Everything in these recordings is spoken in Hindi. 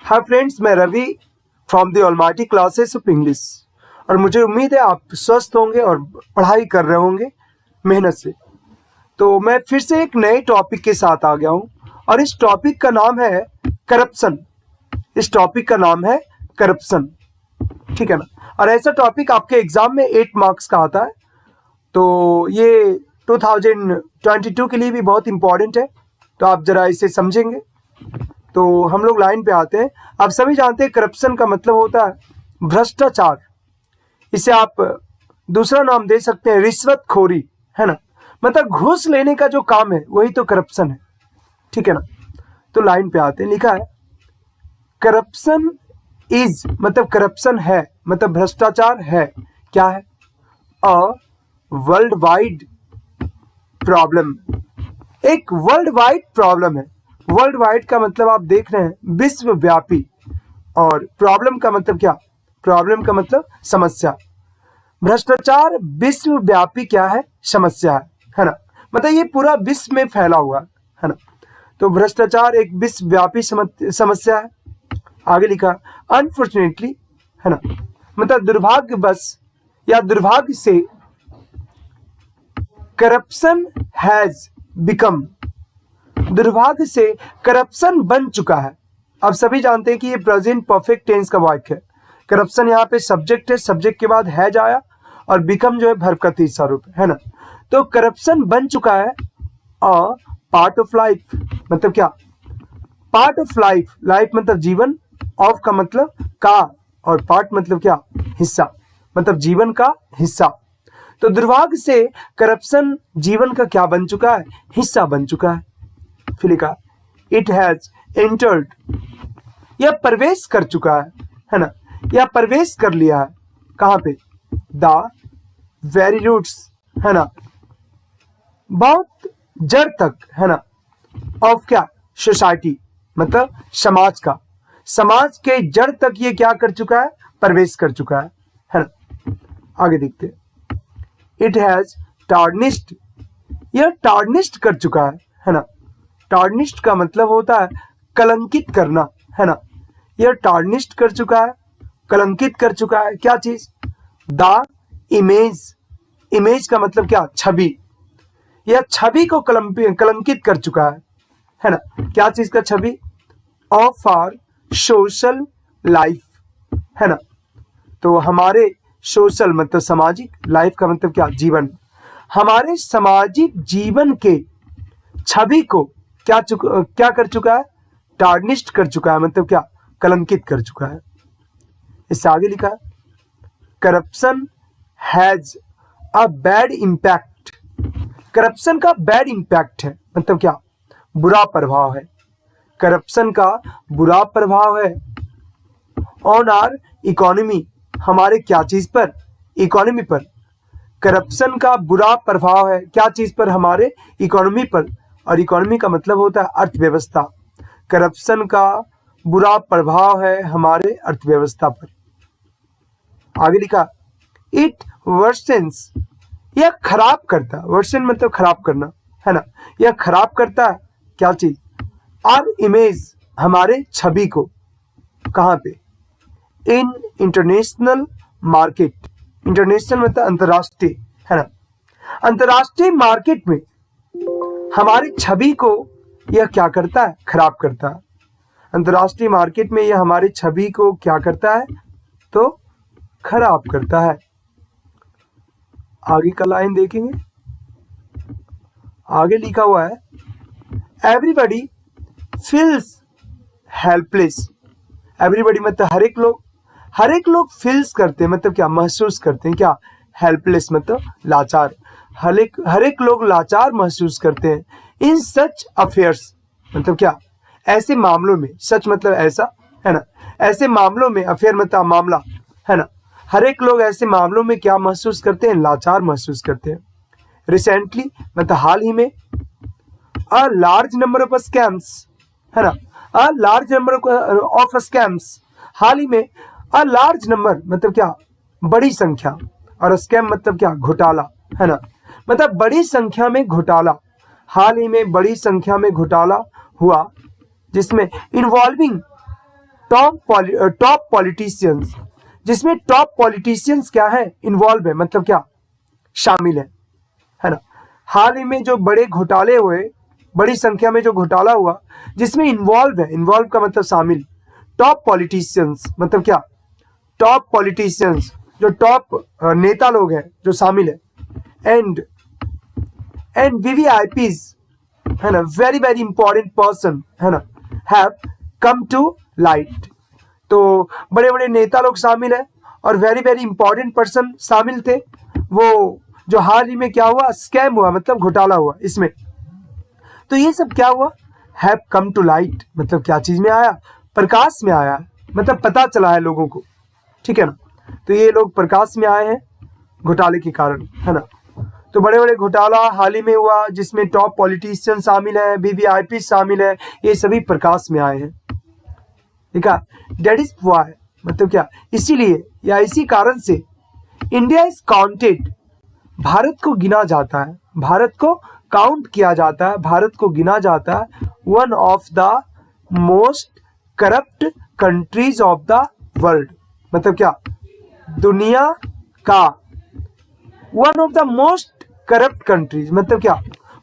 हाय फ्रेंड्स, मैं Ravi from the almighty classes of English. और मुझे उम्मीद है आप स्वस्थ होंगे और पढ़ाई कर रहे होंगे मेहनत से। तो मैं फिर से एक नए टॉपिक के साथ आ गया हूँ और इस टॉपिक का नाम है करप्शन। इस टॉपिक का नाम है करप्शन, ठीक है ना। और ऐसा टॉपिक आपके एग्जाम में 8 मार्क्स का आता है, तो ये 2022 के लिए भी बहुत इंपॉर्टेंट है। तो आप जरा इसे समझेंगे तो हम लोग लाइन पे आते हैं। आप सभी जानते हैं करप्शन का मतलब होता है भ्रष्टाचार। इसे आप दूसरा नाम दे सकते हैं रिश्वतखोरी, है ना। मतलब घूस लेने का जो काम है वही तो करप्शन है, ठीक है ना। तो लाइन पे आते हैं, लिखा है करप्शन इज, मतलब करप्शन है, मतलब भ्रष्टाचार है, क्या है, अ वर्ल्ड वाइड प्रॉब्लम। एक वर्ल्ड वाइड प्रॉब्लम है। वर्ल्ड वाइड का मतलब आप देख रहे हैं विश्वव्यापी, और प्रॉब्लम का मतलब क्या, प्रॉब्लम का मतलब समस्या। भ्रष्टाचार विश्वव्यापी क्या है, समस्या है ना। मतलब ये पूरा विश्व में फैला हुआ है ना। तो भ्रष्टाचार एक विश्वव्यापी समस्या है। आगे लिखा अनफॉर्चुनेटली, है ना, मतलब दुर्भाग्यवश या दुर्भाग्य से करप्शन हैज बिकम, दुर्भाग्य से करप्शन बन चुका है। आप सभी जानते हैं कि ये प्रेजेंट परफेक्ट टेंस का वाक्य है। करप्शन यहाँ पे सब्जेक्ट है, सब्जेक्ट के बाद हैज आया और बिकम जो है वर्ब का तीसरा रूप है ना। तो करप्शन बन चुका है अ पार्ट ऑफ लाइफ, मतलब क्या, पार्ट ऑफ लाइफ। लाइफ मतलब जीवन, ऑफ का मतलब का, और पार्ट मतलब क्या, हिस्सा, मतलब जीवन का हिस्सा। तो दुर्भाग्य से करप्शन जीवन का क्या बन चुका है, हिस्सा बन चुका है। फिर लिखा इट हैज एंटर्ड, यह प्रवेश कर चुका है ना, यह प्रवेश कर लिया है। कहां पे, द वेरी रूट्स, है ना, बहुत जड़ तक, है ना, ऑफ क्या, सोसाइटी, मतलब समाज का, समाज के जड़ तक ये क्या कर चुका है, प्रवेश कर चुका है ना। आगे देखते हैं, इट हैज टार्निश्ड, यह टार्निश्ड कर चुका है ना। टार्निश्ड का मतलब होता है कलंकित करना, है ना। यह टार्निश्ड कर चुका है, कलंकित कर चुका है क्या चीज, द इमेज, इमेज का मतलब क्या, छवि। यह छवि को कलंकित कर चुका है ना। क्या चीज का, छवि, ऑफ आवर सोशल लाइफ, है ना। तो हमारे सोशल मतलब सामाजिक, लाइफ का मतलब क्या, जीवन, हमारे सामाजिक जीवन के छवि को क्या कर चुका है, टार्निश्ड कर चुका है, मतलब क्या, कलंकित कर चुका है। इससे आगे लिखा corruption has a bad impact, corruption का बैड इंपैक्ट है, मतलब क्या, बुरा प्रभाव है। करप्शन का बुरा प्रभाव है ऑन आर इकोनॉमी, हमारे क्या चीज पर, इकोनॉमी पर। करप्शन का बुरा प्रभाव है क्या चीज पर, हमारे इकोनॉमी पर। और इकोनॉमी का मतलब होता है अर्थव्यवस्था। करप्शन का बुरा प्रभाव है हमारे अर्थव्यवस्था पर। आगे लिखा इट वर्सेंस, यह खराब करता, वर्सन मतलब खराब करना, है ना। यह खराब करता है क्या चीज, आर इमेज, हमारे छवि को। कहां पे, इन इंटरनेशनल मार्केट, इंटरनेशनल मतलब अंतरराष्ट्रीय, है ना। अंतरराष्ट्रीय मार्केट में हमारी छवि को यह क्या करता है, खराब करता है। अंतरराष्ट्रीय मार्केट में यह हमारी छवि को क्या करता है, तो खराब करता है। आगे का लाइन देखेंगे, आगे लिखा हुआ है एवरीबॉडी फील्स हेल्पलेस। एवरीबॉडी मतलब हर एक लोग फील्स करते हैं, मतलब क्या, महसूस करते हैं, क्या, हेल्पलेस मतलब लाचार। हर एक लोग लाचार महसूस करते हैं। इन सच अफेयर्स मतलब क्या, ऐसे मामलों में, सच मतलब ऐसा, है ना, ऐसे मामलों में, अफेयर मतलब मामला, है ना। हर एक लोग ऐसे मामलों में क्या महसूस करते हैं, लाचार महसूस करते हैं। रिसेंटली मतलब हाल ही में, a large number of scams, है ना, a large number of scams, हाल ही में। अ लार्ज नंबर मतलब क्या, बड़ी संख्या, और स्कैम मतलब क्या, घोटाला, है ना, मतलब बड़ी संख्या में घोटाला। हाल ही में बड़ी संख्या में घोटाला हुआ जिसमें इन्वॉल्विंग टॉप पॉलिटिशियंस, जिसमें टॉप पॉलिटिशियंस क्या है, इन्वॉल्व है, मतलब क्या, शामिल है ना। हाल ही में जो बड़े घोटाले हुए, बड़ी संख्या में जो घोटाला हुआ, जिसमें इन्वॉल्व है, इन्वॉल्व का मतलब शामिल, टॉप पॉलिटिशियंस मतलब क्या, टॉप पॉलिटिशियंस जो टॉप नेता लोग हैं जो शामिल है, एंड वीवीआईपीज है ना, वेरी वेरी इंपॉर्टेंट पर्सन है ना, हैव कम टू लाइट। तो बड़े बड़े नेता लोग शामिल है और वेरी वेरी इंपॉर्टेंट पर्सन शामिल थे। वो जो हाल ही में क्या हुआ, स्कैम हुआ, मतलब घोटाला हुआ इसमें। तो ये सब क्या हुआ, हैव कम टू लाइट मतलब क्या चीज में आया, प्रकाश में आया, मतलब पता चला है लोगों को, ठीक है ना। तो ये लोग प्रकाश में आए हैं घोटाले के कारण, है ना। तो बड़े बड़े घोटाला हाल ही में हुआ जिसमें टॉप पॉलिटिशियन शामिल है, वीवीआईपी शामिल है, ये सभी प्रकाश में आए हैं, ठीक है। दैट इज व्हाई मतलब क्या, इसीलिए या इसी कारण से इंडिया इज काउंटेड, भारत को गिना जाता है, भारत को काउंट किया जाता है, भारत को गिना जाता है one of the most corrupt countries of the world, मतलब क्या, दुनिया का one of the most corrupt countries, मतलब क्या,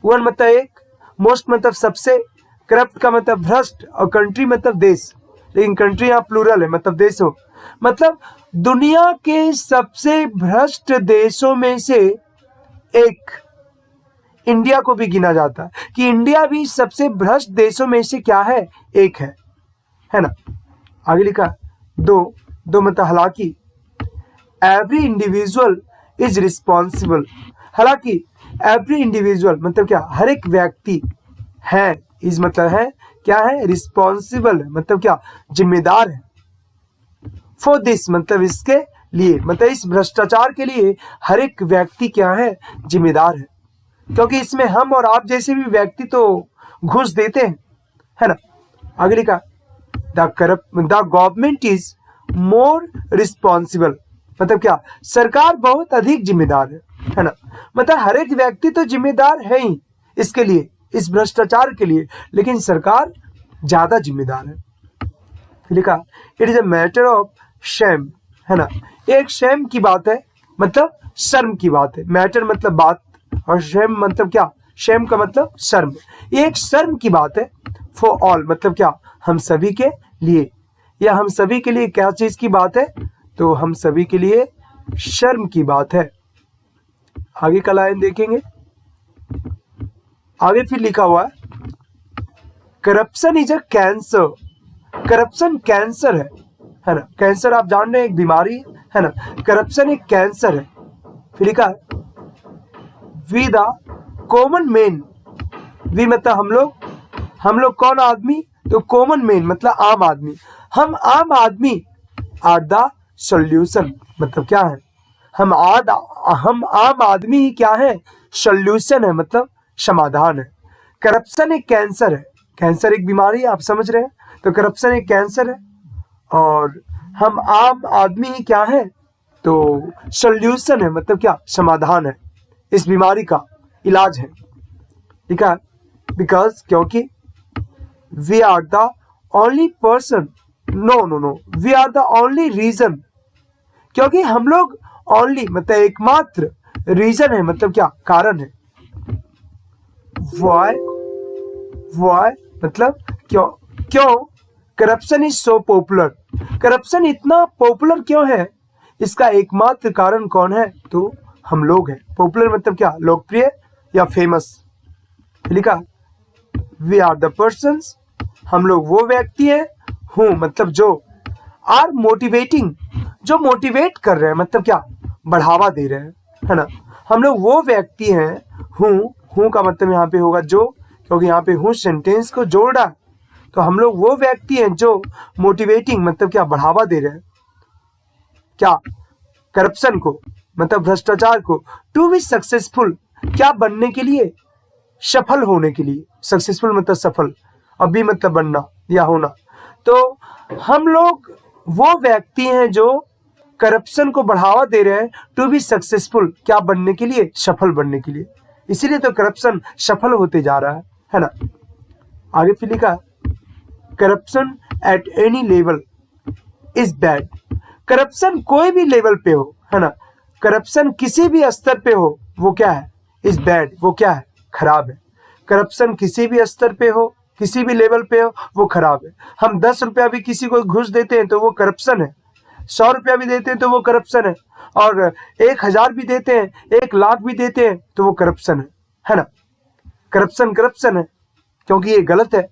वन मतलब एक, मोस्ट मतलब सबसे, करप्ट का मतलब भ्रष्ट, और कंट्री मतलब देश, लेकिन कंट्री यहाँ प्लूरल है, मतलब देशों, मतलब दुनिया के सबसे भ्रष्ट देशों में से एक इंडिया को भी गिना जाता है, कि इंडिया भी सबसे भ्रष्ट देशों में से क्या है, एक है ना। आगे लिखा दो मतलब हालांकि, एवरी इंडिविजुअल इज रिस्पॉन्सिबल, हालांकि एवरी इंडिविजुअल मतलब क्या, हर एक व्यक्ति है, इस मतलब है क्या है, रिस्पॉन्सिबल मतलब क्या, जिम्मेदार है, फॉर दिस मतलब इसके लिए, मतलब इस भ्रष्टाचार के लिए हर एक व्यक्ति क्या है, जिम्मेदार है, क्योंकि इसमें हम और आप जैसे भी व्यक्ति तो घुस देते हैं, है ना। आगे लिखा the government is more responsible, मतलब क्या, सरकार बहुत अधिक जिम्मेदार है ना, मतलब हर एक व्यक्ति तो जिम्मेदार है ही इसके लिए, इस भ्रष्टाचार के लिए, लेकिन सरकार ज्यादा जिम्मेदार है। लिखा it is a matter of shame, है ना, एक शेम की बात है, मतलब शर्म की बात है, मैटर मतलब बात, और शेम मतलब क्या, शेम का मतलब शर्म, ये एक शर्म की बात है, फॉर ऑल मतलब क्या, हम सभी के लिए, या हम सभी के लिए क्या चीज की बात है, तो हम सभी के लिए शर्म की बात है। आगे का लाइन देखेंगे, आगे फिर लिखा हुआ है corruption is a cancer, corruption cancer है ना, कैंसर आप जान रहे हैं एक बीमारी है ना, करप्शन एक कैंसर है। फिर लिखा है we the common man, we मतलब हम लोग कौन आदमी, तो कॉमन मैन मतलब आम आदमी, हम आम आदमी आर द सोल्यूशन मतलब क्या है, हम आम आदमी ही क्या है, सोल्यूशन है मतलब समाधान है। करप्शन एक कैंसर है, कैंसर एक बीमारी है, आप समझ रहे हैं, तो करप्शन एक कैंसर है और हम आम आदमी ही क्या है, तो सोल्यूशन है मतलब क्या, समाधान है, इस बीमारी का इलाज है। ठीक है, बिकॉज क्योंकि we are the only person, no we are the only reason, क्योंकि हम लोग ओनली मतलब एकमात्र, रीजन है मतलब क्या, कारण है। वाई मतलब क्यों corruption is so popular, corruption इतना पॉपुलर क्यों है, इसका एकमात्र कारण कौन है, तो हम लोग हैं। पॉपुलर मतलब क्या, लोकप्रिय या फेमस। लिखा वी आर द पर्सन्स, हम लोग वो व्यक्ति हैं, हूँ मतलब जो, आर मोटिवेटिंग जो मोटिवेट कर रहे हैं मतलब क्या, बढ़ावा दे रहे हैं, है ना। हम लोग वो व्यक्ति हैं, हूँ का मतलब यहाँ पे होगा जो, क्योंकि यहाँ पे हूँ सेंटेंस को जोड़ रहा है, तो हम लोग वो व्यक्ति हैं जो मोटिवेटिंग मतलब क्या, बढ़ावा दे रहे हैं क्या, करप्शन को मतलब भ्रष्टाचार को, टू बी सक्सेसफुल क्या, बनने के लिए, सफल होने के लिए, सक्सेसफुल मतलब सफल, अभी मतलब बनना या होना। तो हम लोग वो व्यक्ति हैं जो करप्शन को बढ़ावा दे रहे हैं, टू बी सक्सेसफुल क्या, बनने के लिए, सफल बनने के लिए, इसीलिए तो करप्शन सफल होते जा रहा है ना। आगे फिर लिखा corruption at any level is bad. Corruption कोई भी लेवल पे हो, है ना, करप्शन किसी भी स्तर पे हो, वो क्या है, इज बैड, वो क्या है, खराब है। करप्शन किसी भी स्तर पे हो, किसी भी लेवल पे हो, वो खराब है। हम 10 रुपया भी किसी को घूस देते हैं तो वो करप्शन है, 100 रुपया भी देते हैं तो वो करप्शन है, और 1000 भी देते हैं, 1 लाख भी देते हैं तो वो करप्शन है ना। करप्शन करप्शन है, क्योंकि ये गलत है।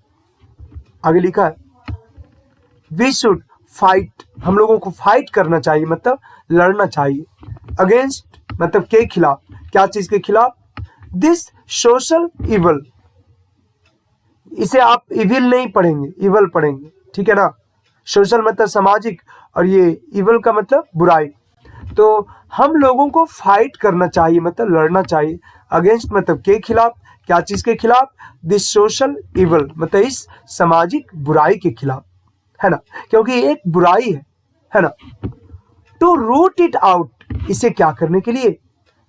आगे लिखा है वी शुड फाइट, हम लोगों को फाइट करना चाहिए, मतलब लड़ना चाहिए। अगेंस्ट मतलब के खिलाफ, क्या चीज के खिलाफ, दिस सोशल इवल, इसे आप इविल नहीं पढ़ेंगे, इवल पढ़ेंगे, ठीक है ना। सोशल मतलब सामाजिक, और ये इवल का मतलब बुराई। तो हम लोगों को फाइट करना चाहिए, मतलब लड़ना चाहिए। अगेंस्ट मतलब के खिलाफ, क्या चीज के खिलाफ, दिस सोशल इवल मतलब इस सामाजिक बुराई के खिलाफ, है ना, क्योंकि एक बुराई है ना। टू रूट इट आउट, इसे क्या करने के लिए,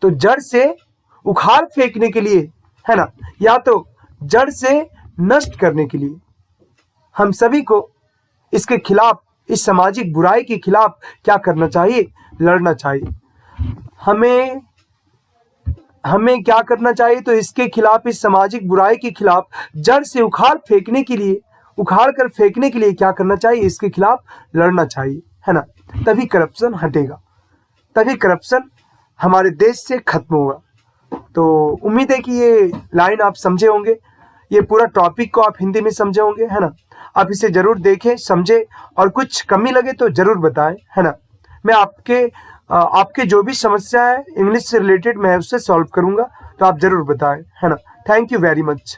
तो जड़ से उखाड़ फेंकने के लिए, है ना, या तो जड़ से नष्ट करने के लिए। हम सभी को इसके खिलाफ, इस सामाजिक बुराई के खिलाफ क्या करना चाहिए, लड़ना चाहिए। हमें क्या करना चाहिए, तो इसके खिलाफ, इस सामाजिक बुराई के खिलाफ जड़ से उखाड़ फेंकने के लिए, उखाड़ कर फेंकने के लिए क्या करना चाहिए, इसके खिलाफ लड़ना चाहिए, है ना। तभी करप्शन हटेगा, तभी करप्शन हमारे देश से खत्म होगा। तो उम्मीद है कि ये लाइन आप समझे होंगे, ये पूरा टॉपिक को आप हिंदी में समझे होंगे, है ना। आप इसे जरूर देखें, समझे, और कुछ कमी लगे तो जरूर बताएं, है ना। मैं आपके जो भी समस्या है इंग्लिश से रिलेटेड, मैं उससे सॉल्व करूंगा, तो आप जरूर बताएं, है ना। Thank you very much.